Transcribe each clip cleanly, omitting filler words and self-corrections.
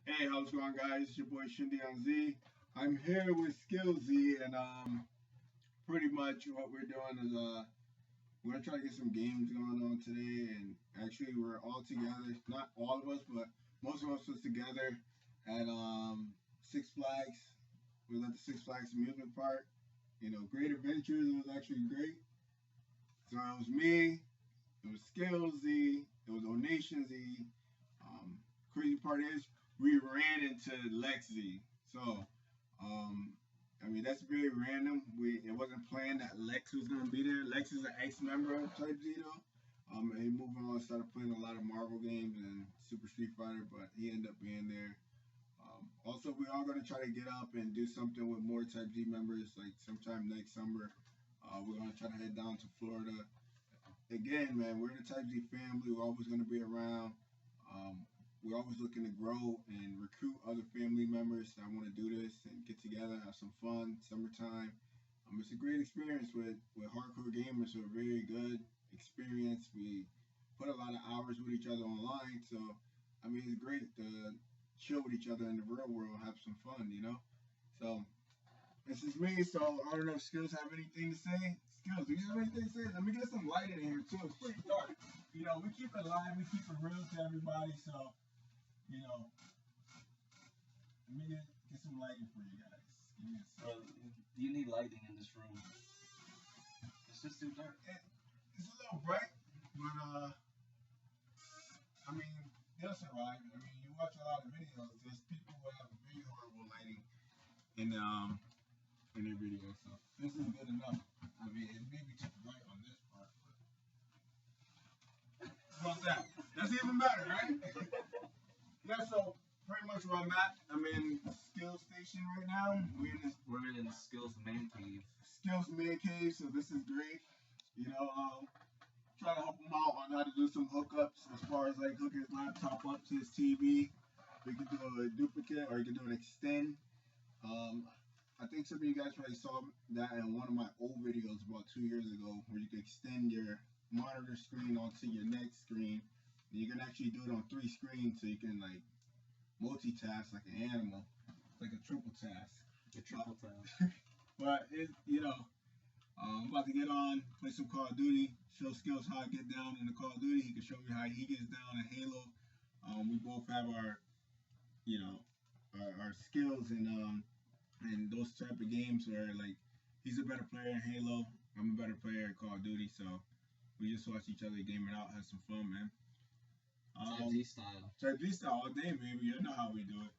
Hey, how's it going, guys? It's your boy ShinDeon Z. I'm here with Skill Z, and pretty much what we're doing is we're gonna try to get some games going on today. And actually, we're all together. Not all of us, but most of us was together at Six Flags. We was at the Six Flags amusement park. You know, great adventures. It was actually great. So it was me. It was Skill Z. It was Donation Z. Crazy part is we ran into Lexi. So, I mean that's very random. It wasn't planned that Lex was gonna be there. Lex is an ex-member of Type Zero. And he moved on, started playing a lot of Marvel games and Super Street Fighter, but he ended up being there. Also, we are gonna try to get up and do something with more Type Z members, like sometime next summer. We're gonna try to head down to Florida. Again, man, we're the Type Z family. We're always gonna be around. Um, we're always looking to grow and recruit other family members that want to do this and get together, have some fun. Summertime. It's a great experience with hardcore gamers. So a very good experience. We put a lot of hours with each other online. So, I mean, it's great to chill with each other in the real world, have some fun, you know? So, this is me. So, I don't know if Skills have anything to say. Skills, do you have anything to say? Let me get some light in here, too. It's pretty dark. You know, we keep it live, we keep it real to everybody. So, you know, let me get some lighting for you guys. Give me a second. Bro, you need lighting in this room. It's just too dark. It's a little bright, but I mean, they'll survive. I mean, you watch a lot of videos. There's people who have very horrible lighting in their videos. So this is good enough. I mean, it may be too bright on this part, but how about that? That's even better, right? Yeah. So pretty much where I'm at. I'm in Skills Station right now. We're in the Skills Man Cave. Skills Man Cave. So this is great. You know, try to help him out on how to do some hookups as far as like hooking his laptop up to his TV. We can do a duplicate or you can do an extend. I think some of you guys probably saw that in one of my old videos about 2 years ago where you can extend your monitor screen onto your next screen. And you can actually do it on 3 screens so you can like multitask like an animal. It's like a triple task. A triple task. But it, you know, I'm about to get on, play some Call of Duty, show Skills how I get down in the Call of Duty. He can show me how he gets down in Halo. We both have our, you know, our skills in those type of games where like he's a better player in Halo, I'm a better player in Call of Duty. So we just watch each other game it out, have some fun, man. Type Z style. Type Z style all day, baby. You know how we do it.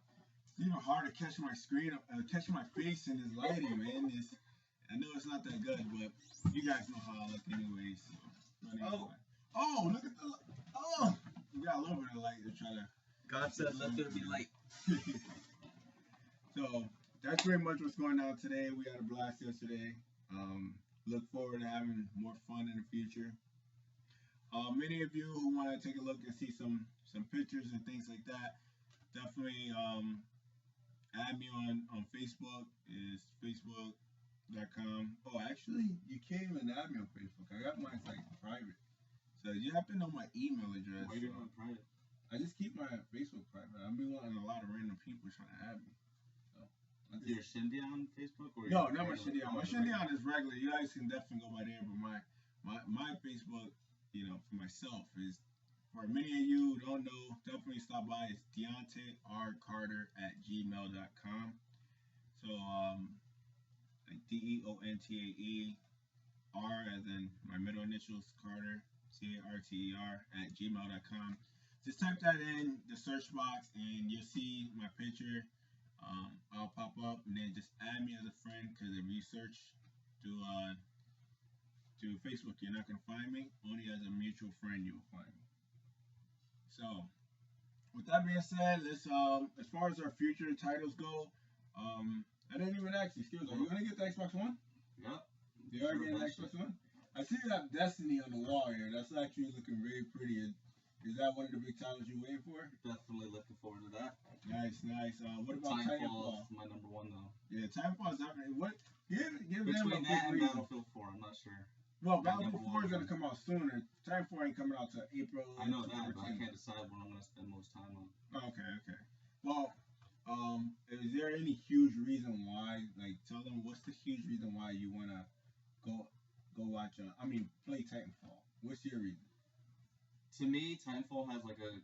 It's even hard to catch my screen, catch my face in this lighting, man. I know it's not that good, but you guys know how I look anyways. So, oh, look at the we got a little bit of light to try to. God said, "Let there be light." So that's pretty much what's going on today. We had a blast yesterday. Look forward to having more fun in the future. Many of you who want to take a look and see some pictures and things like that, definitely add me on Facebook. Is Facebook.com. Oh, actually, you can't even add me on Facebook. I got mine like private. So you have to know my email address. Why are you on private? I just keep my Facebook private. I've been wanting a lot of random people trying to add me. So your ShinDeon Facebook or no, not my ShinDeon. My ShinDeon is regular. You guys can definitely go by there, but my Facebook, you know, for myself is for many of you who don't know, definitely stop by. It's DeontaeRCarter@gmail.com. So like DeontaeR as in my middle initials Carter CARTER @gmail.com. Just type that in the search box and you'll see my picture. I'll pop up and then just add me as a friend because if you search to Facebook, you're not gonna find me. Only as a mutual friend you will find me. So with that being said, let's as far as our future titles go, I didn't even ask you, Skills, are you gonna get the Xbox One? Yep. You are getting the Xbox One? I see you have Destiny on the wall here. That's actually looking very pretty. Is that one of the big titles you're waiting for? Definitely looking forward to that. Nice. What about Titanfall? Is my number one though. Yeah, Titanfall is definitely what. Give them Between a that big and reason. Battlefield 4, I'm not sure. Well, Battlefield 4 is gonna come out sooner. Titanfall ain't coming out till April. I know that, but I can't decide what I'm gonna spend most time on. Okay. Well, is there any huge reason why? Like, tell them what's the huge reason why you wanna go watch? Play Titanfall. What's your reason? To me, Titanfall has like a.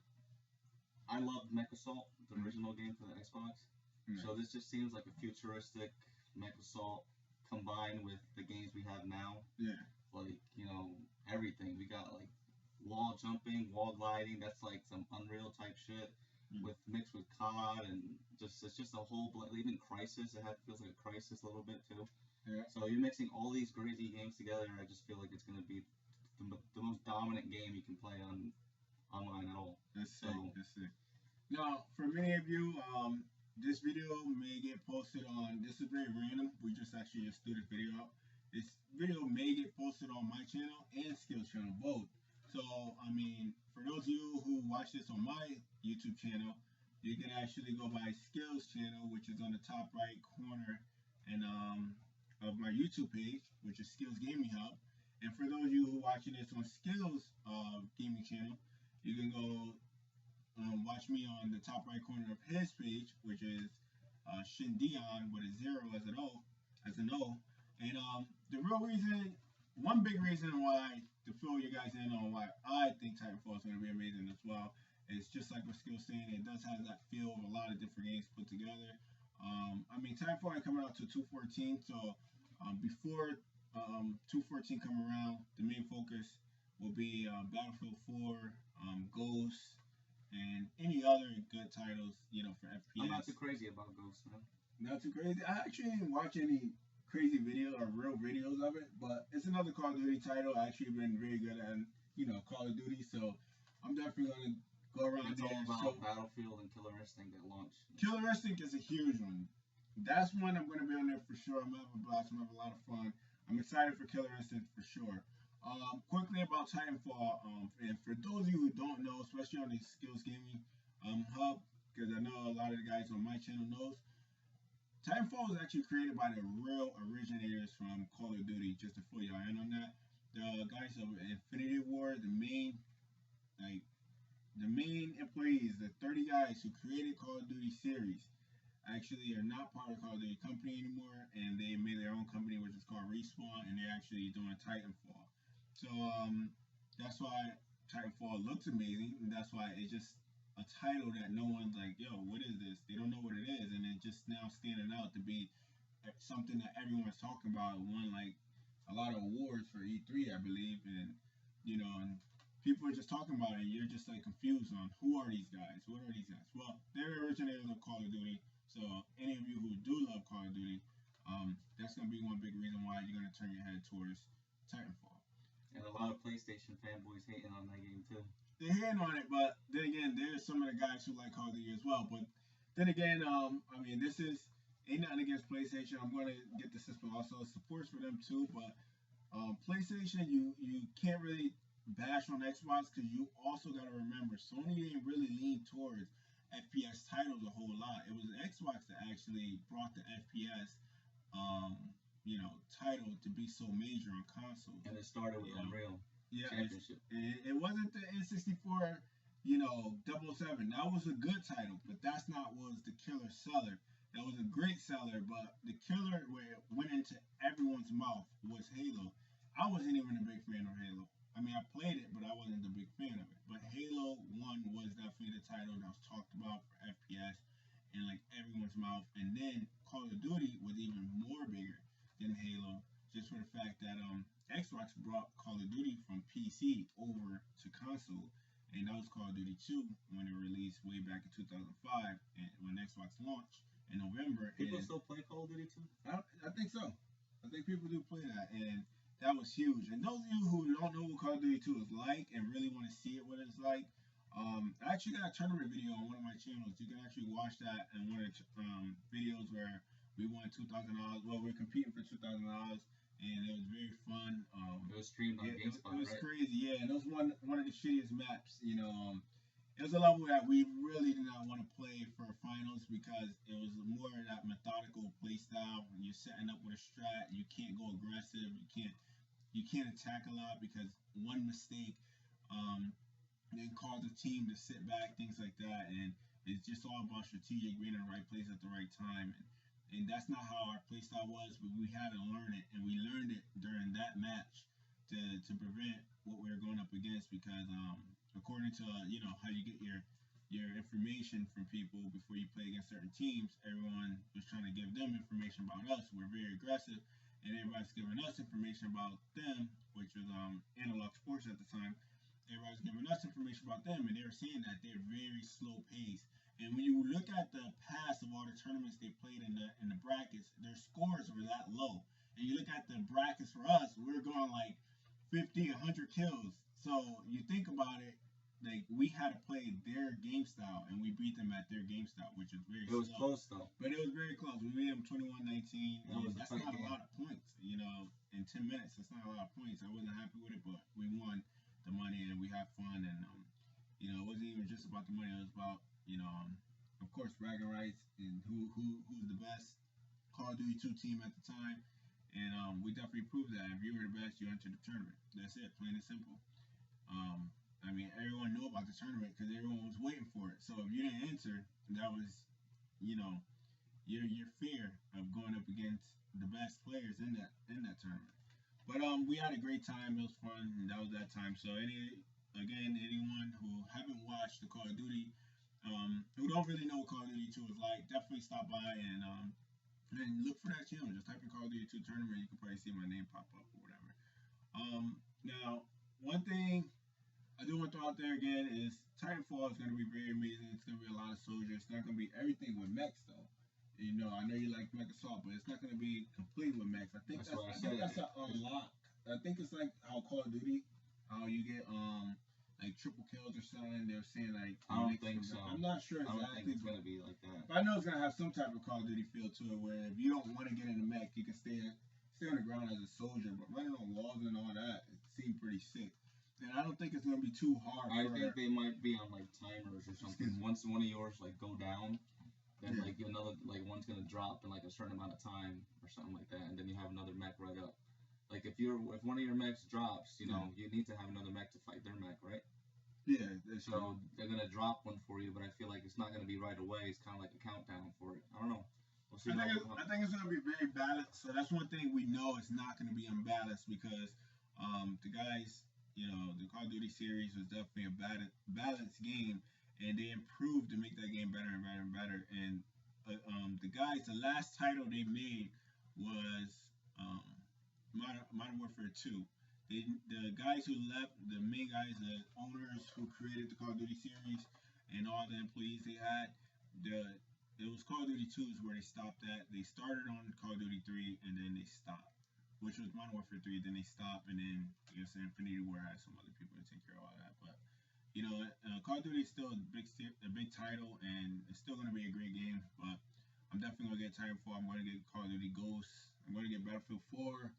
I love MechAssault, the original game for the Xbox. Mm. So this just seems like a futuristic MechAssault combined with the games we have now. Yeah. Like, everything. We got like wall jumping, wall gliding. That's like some Unreal type shit. With mixed with COD and it's just a whole even Crisis. Feels like a Crisis a little bit too. Yeah. So you're mixing all these crazy games together, and I just feel like it's gonna be the most dominant game you can play online at all. That's sick. Now, for many of you, this video may get posted on. This is very random. We just actually just threw this video out. This video may get posted on my channel and Skills channel, both. So, for those of you who watch this on my YouTube channel, you can actually go by Skills channel, which is on the top right corner and of my YouTube page, which is Skills Gaming Hub. And for those of you who are watching this on Skills Gaming channel, you can go watch me on the top right corner of his page, which is ShinDeon with a 0 as an O. And the real reason, one big reason why, to fill you guys in on why I think Titanfall is going to be amazing as well, is just like what Skill's saying, it does have that feel of a lot of different games put together. Titanfall ain't coming out to 2.14, so before 2.14 come around, the main focus will be Battlefield 4, Ghost, and any other good titles, for FPS. I'm not too crazy about Ghost, man. Not too crazy. I actually didn't watch any crazy videos or real videos of it, but it's another Call of Duty title. I actually been very good at, Call of Duty, so I'm definitely gonna go around it's there. It's all about Battlefield and Killer Instinct that launched. Killer Instinct is a huge one. That's one I'm gonna be on there for sure. I'm gonna have a blast. I'm gonna have a lot of fun. I'm excited for Killer Instinct for sure. Quickly about Titanfall, and for those of you who don't know, especially on the Skills Gaming Hub, because I know a lot of the guys on my channel knows, Titanfall was actually created by the real originators from Call of Duty, just to fill y'all in on that. The guys of Infinity War, the main employees, the 30 guys who created Call of Duty series, actually are not part of Call of Duty company anymore, and they made their own company, which is called Respawn, and they're actually doing Titanfall. So that's why Titanfall looks amazing, and that's why it's just a title that no one's like, yo, what is this? They don't know what it is, and it's just now standing out to be something that everyone's talking about. It won like a lot of awards for E3, I believe, and and people are just talking about it, and you're just like confused on who are these guys? What are these guys? Well, they're originators of Call of Duty, so any of you who do love Call of Duty, that's gonna be one big reason why you're gonna turn your head towards Titanfall. And a lot of PlayStation fanboys hating on that game too. They're hating on it, but then again, there's some of the guys who like Call of Duty as well. But then again, this ain't nothing against PlayStation. I'm going to get the system also. Supports for them too, but PlayStation, you can't really bash on Xbox because you also got to remember, Sony didn't really lean towards FPS titles a whole lot. It was Xbox that actually brought the FPS title to be so major on consoles. And it started with Unreal. Yeah, it wasn't the N64, 007. That was a good title, but that's not what was the killer seller. That was a great seller, but the killer where it went into everyone's mouth was Halo. I wasn't even a big fan of Halo. I played it, but I wasn't a big fan of it. But Halo 1 was definitely the title that was talked about for FPS in like everyone's mouth. And then Call of Duty was even more bigger than Halo, just for the fact that Xbox brought Call of Duty from PC over to console, and that was Call of Duty 2 when it released way back in 2005, and when Xbox launched in November. People still play Call of Duty 2? I think so. I think people do play that, and that was huge. And those of you who don't know what Call of Duty 2 is like and really want to see it, what it's like, I actually got a tournament video on one of my channels. You can actually watch that in one of the videos where we won $2,000. Well, we're competing for $2,000, and it was very fun. It was streamed on GameSpot, It was right? crazy, yeah. And it was one of the shittiest maps. It was a level that we really did not want to play for finals because it was more of that methodical play style. When you're setting up with a strat, you can't go aggressive. You can't attack a lot because one mistake then cause a team to sit back, things like that. And It's just all about strategic, being in the right place at the right time, and that's not how our play style was. But we had to learn it, and we learned it during that match to prevent what we were going up against. Because according to how you get your information from people before you play against certain teams, everyone was trying to give them information about us. We're very aggressive, and everybody's giving us information about them, which was Analog Sports at the time. Everybody's giving us information about them, and they were saying that they're very slow paced. And when you look at the past of all the tournaments they played in the brackets, their scores were that low. And you look at the brackets for us, we're going like 50, 100 kills. So you think about it, like we had to play their game style, and we beat them at their game style, which is very slow. It was close though. But it was very close. We beat them 21-19. That's not a lot of points, in 10 minutes. That's not a lot of points. I wasn't happy with it, but we won the money and we had fun. And it wasn't even just about the money. It was about of course, bragging rights and who's the best Call of Duty 2 team at the time. And we definitely proved that. If you were the best, you entered the tournament. That's it, plain and simple. Everyone knew about the tournament because everyone was waiting for it. So if you didn't enter, that was, your fear of going up against the best players in that tournament. But we had a great time. It was fun, and that was that time. So anyone who haven't watched the Call of Duty, who don't really know what Call of Duty 2 is like, definitely stop by and look for that channel. Just type in Call of Duty 2 tournament. You can probably see my name pop up or whatever. Now, one thing I do want to throw out there again is Titanfall is going to be very amazing. It's going to be a lot of soldiers. It's not going to be everything with mechs, though. I know you like Mech Assault, but it's not going to be complete with mechs. I think that's an unlock. I think it's like how Call of Duty, how you get like triple kills or something. They're saying like I don't think so. I'm not sure exactly. I don't think it's going to be like that. But I know it's going to have some type of Call of Duty feel to it, where if you don't want to get in a mech, you can stay on the ground as a soldier. But running on walls and all that, it seemed pretty sick. And I don't think it's going to be too hard. I think they might be on like timers or something. Once one of yours like go down, then like another one's gonna drop in like a certain amount of time or something like that, and then you have another mech right up. Like if one of your mechs drops, you need to have another mech to fight their mech, right? Yeah. So they're gonna drop one for you, but I feel like it's not gonna be right away. It's kind of like a countdown for it. I don't know. We'll see. I think it's gonna be very balanced. So that's one thing we know it's not gonna be unbalanced because the guys. The Call of Duty series was definitely a balanced game, and they improved to make that game better and better and better. And the last title they made was Modern Warfare 2. The guys who left, the main guys, the owners who created the Call of Duty series, and all the employees they had, it was Call of Duty 2 is where they stopped at. They started on Call of Duty 3, and then they stopped. Which was Modern Warfare 3, then they stopped, and then Infinity War had some other people to take care of all that. But Call of Duty is still a big title, and it's still going to be a great game. But I'm definitely going to get Titanfall. I'm going to get Call of Duty Ghosts. I'm going to get Battlefield 4.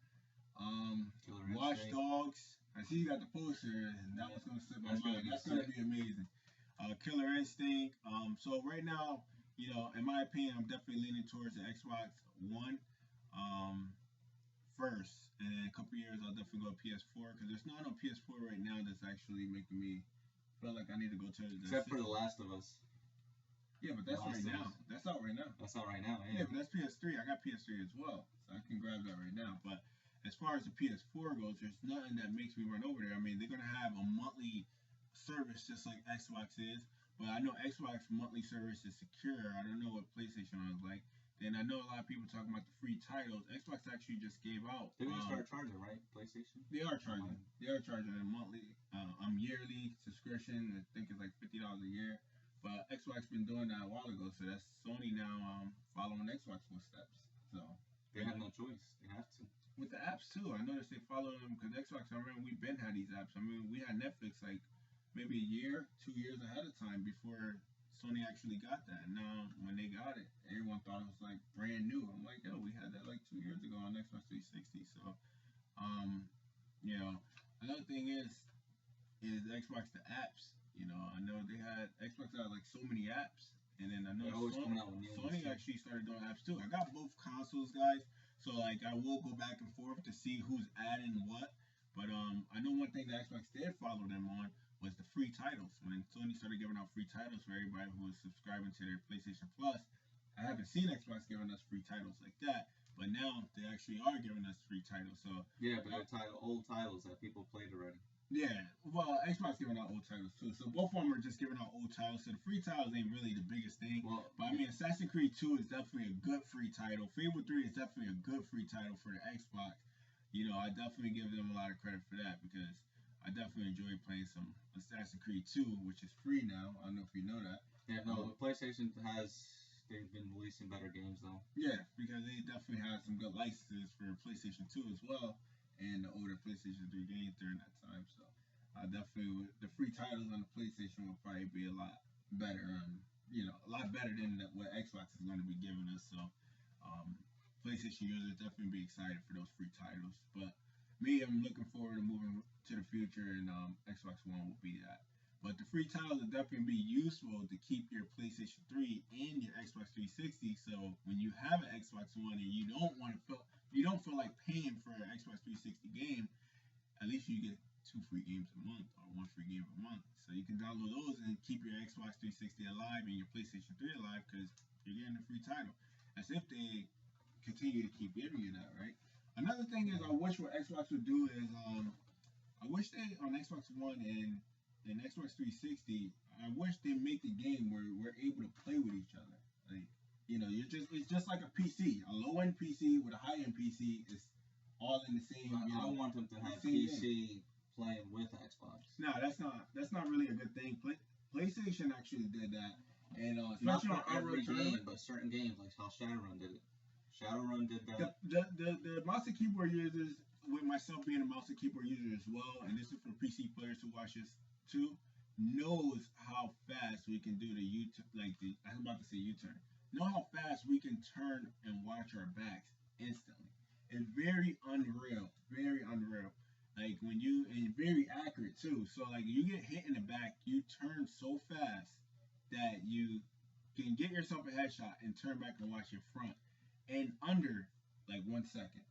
Watch Dogs. I see you got the poster, and that one's going to slip my mind. That's going to be amazing. Killer Instinct. So right now, in my opinion, I'm definitely leaning towards the Xbox One. First, and in a couple years I'll definitely go PS4 because there's not on PS4 right now that's actually making me feel like I need to go to the except for The Last of Us. Yeah, but that's right now. That's out right now. That's out right now. Yeah, but that's PS3. I got PS3 as well, so I can grab that right now. But as far as the PS4 goes, there's nothing that makes me run over there. I mean, they're gonna have a monthly service just like Xbox is, but I know Xbox monthly service is secure. I don't know what PlayStation is like. And I know a lot of people talking about the free titles. Xbox actually just gave out. They're going to start charging, right? PlayStation? They are charging. They are charging a monthly, yearly subscription. I think it's like $50 a year. But Xbox been doing that a while ago, so that's Sony now following Xbox footsteps. So they have no choice. They have to. With the apps too, I noticed they follow them because Xbox. I remember we've been had these apps. I mean, we had Netflix like maybe a year, 2 years ahead of time before Sony actually got that. And now when they got it, everyone thought it was like brand new. I'm like, yo, we had that like 2 years ago on Xbox 360. So, another thing is Xbox the apps. I know Xbox had like so many apps, and then I know Sony actually started doing apps too. I got both consoles, guys, so like I will go back and forth to see who's adding what. But I know one thing that Xbox did follow them on was the free titles. When Sony started giving out free titles for everybody who was subscribing to their PlayStation Plus, I haven't seen Xbox giving us free titles like that, but now they actually are giving us free titles. So yeah, but they're old titles that people played already. yeah, well, Xbox giving out old titles too. So both of them are just giving out old titles. So the free titles ain't really the biggest thing. Well, but I mean, Assassin's Creed 2 is definitely a good free title. Fable 3 is definitely a good free title for the Xbox. You know, I definitely give them a lot of credit for that because I definitely enjoy playing some Assassin's Creed 2, which is free now. I don't know if you know that. Yeah, no, PlayStation they've been releasing better games though. Yeah, because they definitely had some good licenses for PlayStation 2 as well, and the older PlayStation 3 games during that time. So definitely the free titles on the PlayStation will probably be a lot better, a lot better than what Xbox is going to be giving us. So PlayStation users definitely be excited for those free titles. But me, I'm looking forward to moving to the future, and Xbox One will be that. But the free titles will definitely be useful to keep your PlayStation 3 and your Xbox 360. So when you have an Xbox One and you don't feel like paying for an Xbox 360 game, at least you get 2 free games a month or 1 free game a month. So you can download those and keep your Xbox 360 alive and your PlayStation 3 alive because you're getting a free title. As if they continue to keep giving you that, right? Another thing is I wish what Xbox would do is I wish they on Xbox One and Xbox 360, I wish they make the game where we're able to play with each other. Like, it's just like a PC. A low end PC with a high end PC is all in the same. I want them to have PC playing with Xbox. No, that's not really a good thing. PlayStation actually did that, and not for every game, but certain games like how Shadowrun did it. Shadowrun did that. The mouse and keyboard users, with myself being a mouse and keyboard user as well, and this is for PC players who watch this too, knows how fast we can do the U-turn, I was about to say U-turn. Know how fast we can turn and watch our backs instantly. It's very unreal, very unreal. Like and very accurate too. So like you get hit in the back, you turn so fast that you can get yourself a headshot and turn back and watch your front in under like 1 second.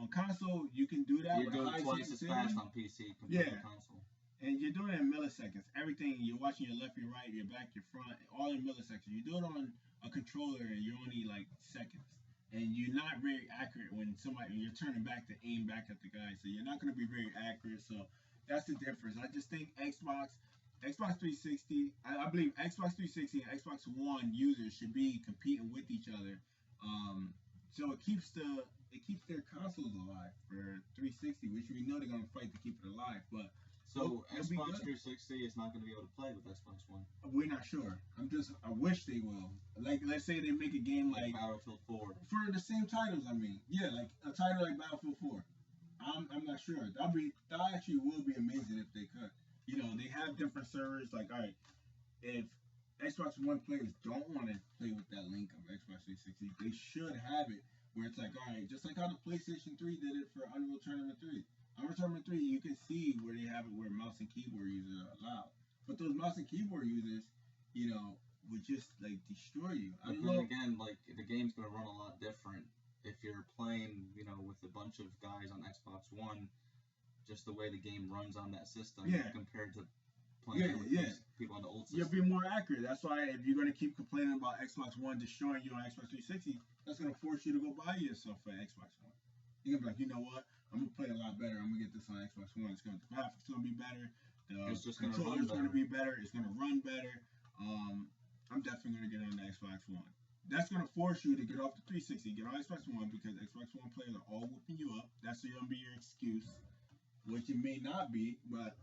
On console, you can do that. You're doing twice as fast on PC compared to console. And you're doing it in milliseconds. Everything, you're watching your left, your right, your back, your front, all in milliseconds. You do it on a controller and you're only like seconds. And you're not very accurate when you're turning back to aim back at the guy. So you're not going to be very accurate. So that's the difference. I just think Xbox 360, I believe Xbox 360 and Xbox One users should be competing with each other. So it keeps their consoles alive for 360, which we know they're going to fight to keep it alive. But so Xbox 360 is not going to be able to play with Xbox One. We're not sure. I wish they will. Like, let's say they make a game like Battlefield 4 for the same titles. I mean, yeah, like a title like Battlefield 4. I'm not sure. That actually will be amazing if they could. They have different servers. Like, all right, if Xbox One players don't want to play with that link of Xbox 360, they should have it where it's like, all right, just like how the PlayStation 3 did it for Unreal Tournament 3. Unreal Tournament 3, you can see where they have it where mouse and keyboard users are allowed. But those mouse and keyboard users, would just like destroy you. But then again, like the game's gonna run a lot different if you're playing, with a bunch of guys on Xbox One. Just the way the game runs on that system compared to playing with people on the old system. You'll be more accurate. That's why if you're going to keep complaining about Xbox One destroying you on Xbox 360, that's going to force you to go buy yourself an Xbox One. You're going to be like, you know what? I'm going to play a lot better. I'm going to get this on Xbox One. The graphics going to be better. The controller's going to be better. It's going to run better. I'm definitely going to get on the Xbox One. That's going to force you to get off the 360, get on Xbox One, because Xbox One players are all whooping you up. That's going to be your excuse, which it may not be, but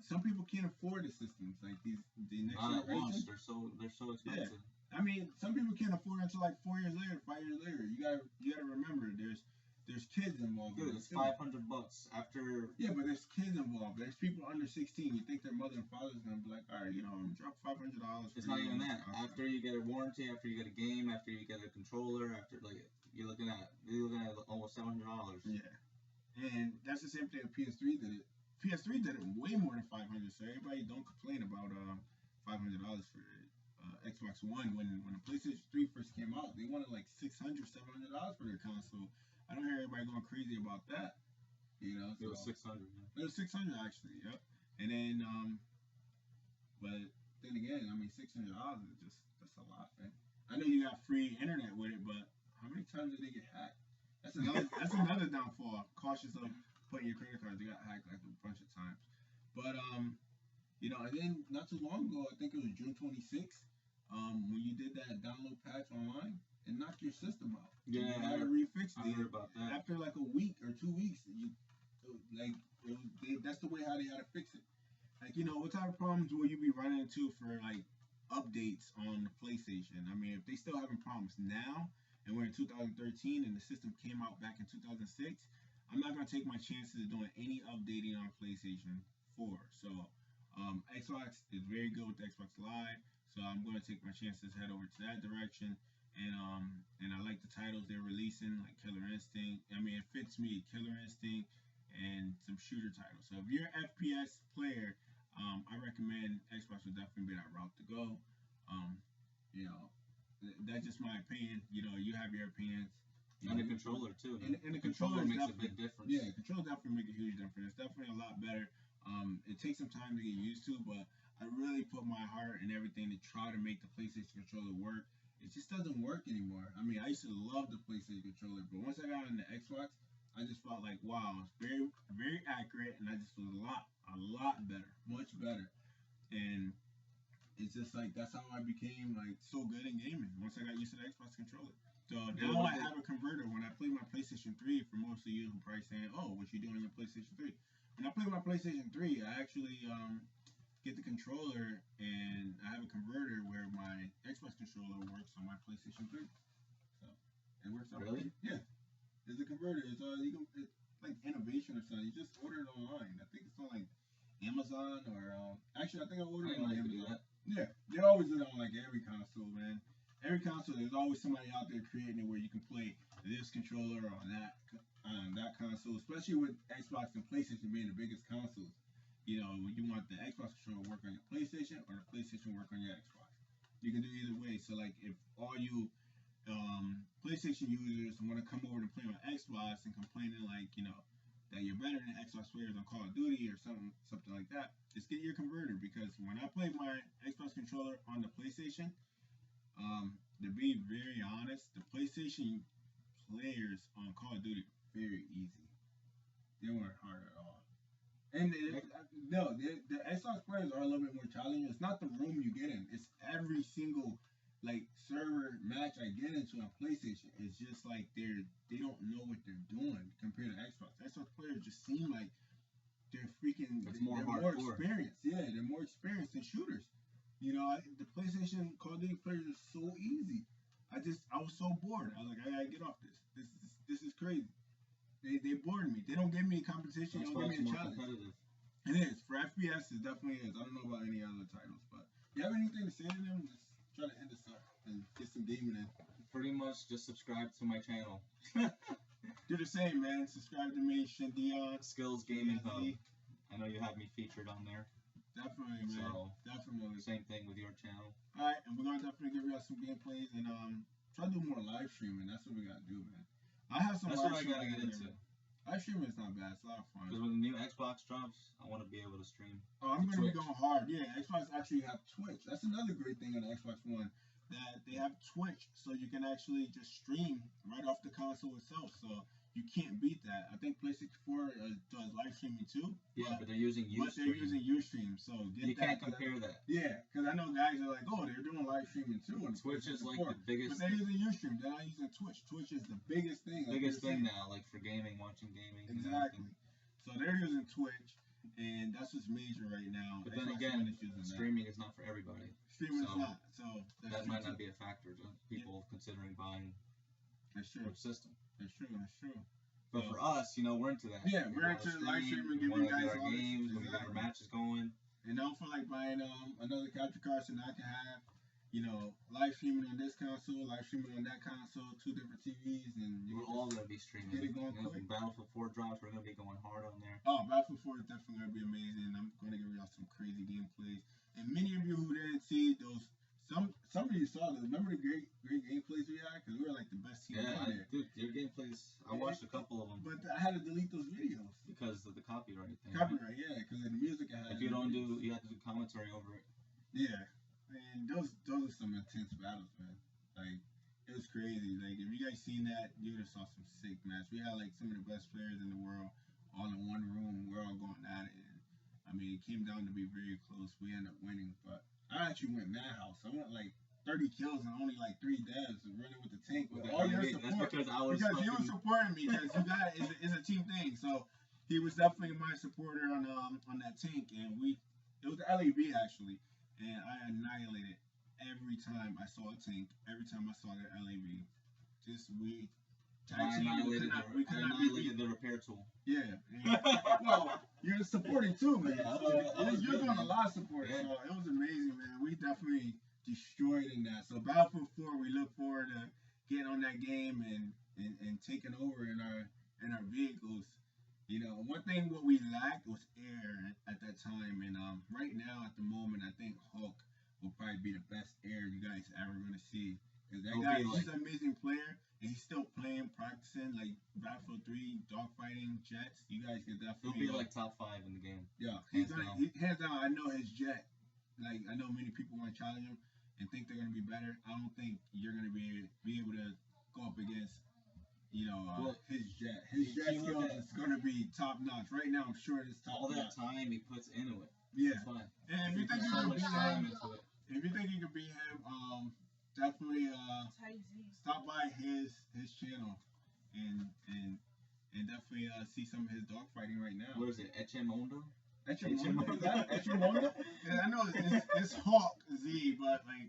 some people can't afford the systems like the next generation. They're so expensive. Yeah. I mean, some people can't afford it until like 4 years later, 5 years later. You gotta remember there's kids involved. Dude, it's $500 after. Yeah, but there's kids involved. There's people under 16. You think their mother and father's gonna be like, all right, drop $500. It's not even that. After you get a warranty, after you get a game, after you get a controller, after you're looking at almost $700. Yeah, and that's the same thing with PS3 did it. PS3 did it way more than $500. So everybody don't complain about $500 for Xbox One. When the PlayStation 3 first came out, they wanted like $600, $700 for their console. I don't hear everybody going crazy about that. It was $600. It was $600 actually. Yep. And then but then again, I mean, $600 is that's a lot, man. I know you got free internet with it, but how many times did they get hacked? That's another downfall. Cautious of putting your credit cards. They got hacked like a bunch of times. But and then not too long ago, I think it was June 26th, when you did that download patch online, it knocked your system out. Yeah, you had to refix I it. heard about that. After like a week or 2 weeks, that's the way how they had to fix it. Like, what type of problems will you be running into for like updates on the PlayStation? I mean, if they still having problems now, and we're in 2013, and the system came out back in 2006, I'm not gonna take my chances of doing any updating on PlayStation 4. So, Xbox is very good with Xbox Live, so I'm gonna take my chances, head over to that direction. And I like the titles they're releasing, like Killer Instinct. I mean, it fits me, Killer Instinct, and some shooter titles. So if you're an FPS player, I recommend Xbox would definitely be that route to go. You know, that's just my opinion. You have your opinions. And the controller too. And the controller makes a big difference. Yeah, the controller definitely make a huge difference. It's definitely a lot better. It takes some time to get used to, but I really put my heart and everything to try to make the PlayStation controller work. It just doesn't work anymore. I mean, I used to love the PlayStation controller, but once I got on the Xbox, I just felt like, wow, it's very, very accurate, and I just was a lot better, much better. And it's just like that's how I became like so good in gaming once I got used to the Xbox controller. So now I have a converter. When I play my PlayStation 3, for most of you who probably saying, "Oh, what you doing on your PlayStation 3?" When I play my PlayStation 3, I actually get the controller, and I have a converter where my Xbox controller works on my PlayStation 3. So it works out. Really? Yeah. It's a converter. It's like innovation or something. You just order it online. I think it's on like Amazon or actually I think I ordered it on Amazon. Yeah, they always do it on like every console, man. Every console, there's always somebody out there creating it where you can play this controller on that console, especially with Xbox and PlayStation being the biggest consoles. When you want the Xbox controller to work on your PlayStation or the PlayStation work on your Xbox. You can do either way. So like if all you PlayStation users want to come over to play on Xbox and complaining like that you're better than Xbox players on Call of Duty or something like that, just get your converter, because when I play my Xbox controller on the PlayStation, to be very honest, the PlayStation players on Call of Duty very easy. They weren't hard at all. And the Xbox players are a little bit more challenging. It's not the room you get in; it's every single like server match I get into on PlayStation. It's just like they don't know what they're doing compared to Xbox. Xbox players just seem like they're freaking. It's they're more experienced. Yeah, they're more experienced than shooters. The PlayStation Call of Duty players are so easy. I was so bored. I was like, I gotta get off this. This is crazy. They bored me. They don't give me a competition. They don't give me a challenge. Competitive. It is. For FPS, it definitely is. I don't know about any other titles, but you have anything to say to them? Just try to end this up and get some gaming in. Pretty much just subscribe to my channel. Do the same, man. Subscribe to me, ShinDeon. Skills Gaming Hub. I know you have me featured on there. Definitely, man. So, definitely. Same thing with your channel. Alright, and we're gonna definitely give you guys some gameplays and try to do more live streaming. That's what we gotta do, man. I have some. That's what I gotta get into. Live streaming is not bad. It's a lot of fun. Because when the new Xbox drops, I want to be able to stream. Oh, I'm gonna be going hard. Yeah, Xbox actually have Twitch. That's another great thing on the Xbox One. That they have Twitch, so you can actually just stream right off the console itself. So you can't beat that. I think PlayStation 4 does live streaming too. Yeah, but they're using Ustream. But they're using Ustream, so you can't compare that. Yeah, because I know guys are like, oh, they're doing live streaming too. And Twitch is like the biggest. But they're using Ustream. They're not using Twitch. Twitch is the biggest thing. Biggest thing now, like for gaming, watching gaming. Exactly. So they're using Twitch, and that's what's major right now. But then again, streaming is not for everybody. Streaming is not. So that might not be a factor to people considering buying. That's true. Which system? That's true. That's true. But for us, we're into that. Yeah, we're into live streaming, giving you guys our games, we got our matches going. And don't feel like buying another capture card so now I can have, live streaming on this console, live streaming on that console, 2 different TVs, and we're all gonna be streaming. Get it going quick. When Battlefield 4 drops, we're gonna be going hard on there. Oh, Battlefield 4 is definitely gonna be amazing. I'm gonna give y'all some crazy gameplays. And many of you who didn't see those some of you saw this. Remember the great gameplays we had? Because we were like the best team on there. Dude, your gameplays. I watched a couple of them. But I had to delete those videos Because of the copyright thing. Copyright, yeah. Because of the music I had. If you don't do, you have to do commentary over it. Yeah, man. Those are some intense battles, man. Like it was crazy. Like if you guys seen that, you would have saw some sick match. We had like some of the best players in the world all in one room. We're all going at it. And, I mean, it came down to be very close. We ended up winning, but I actually went madhouse. I went like 30 kills and only like 3 devs and running with the tank with all your support. That's because he was supporting me because you got it's a team thing. So he was definitely my supporter on that tank, and it was the LAB actually, and I annihilated every time I saw a tank. Every time I saw their LAB, just we annihilated the repair tool. Yeah. Well, you're supporting too, man. So you're doing a lot of support. Yeah. So it was amazing, man. We definitely destroyed in that. So Battlefield 4, we look forward to getting on that game and taking over in our vehicles. You know, one thing what we lacked was air at that time, and right now at the moment, I think Hulk will probably be the best air you guys ever gonna see. Cause that guy, he's an amazing player, and he's still playing, practicing, like Battlefield 3, dogfighting, jets. You guys can definitely. He'll be like top 5 in the game. Yeah, hands down. I know his jet. Like I know many people want to challenge him and think they're gonna be better. I don't think you're gonna be able to go up against, his jet. His jet skills is gonna be top notch. Right now, I'm sure it's top notch. All that time he puts into it. Yeah. And if you think you can beat him, definitely stop by his channel and definitely see some of his dogfighting right now. What is it? Echemondo? Echemondo? Yeah, I know it's Hawk Z, but like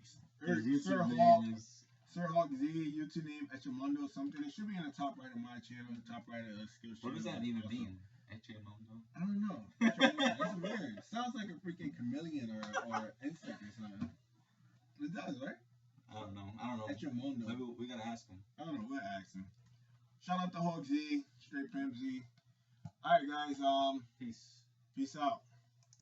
Sir Hawk Z, YouTube name Echemondo something. It should be in the top right of my channel, the top right of skills channel. What does that even mean? Echemondo? I don't know. That's weird. It sounds like a freaking chameleon or insect or something. It does, right? I don't know. Echemondo. Maybe we gotta ask him. I don't know. We'll ask him. Shout out to Hawk Z, Straight Pimp Z. Alright, guys. Peace. Peace out.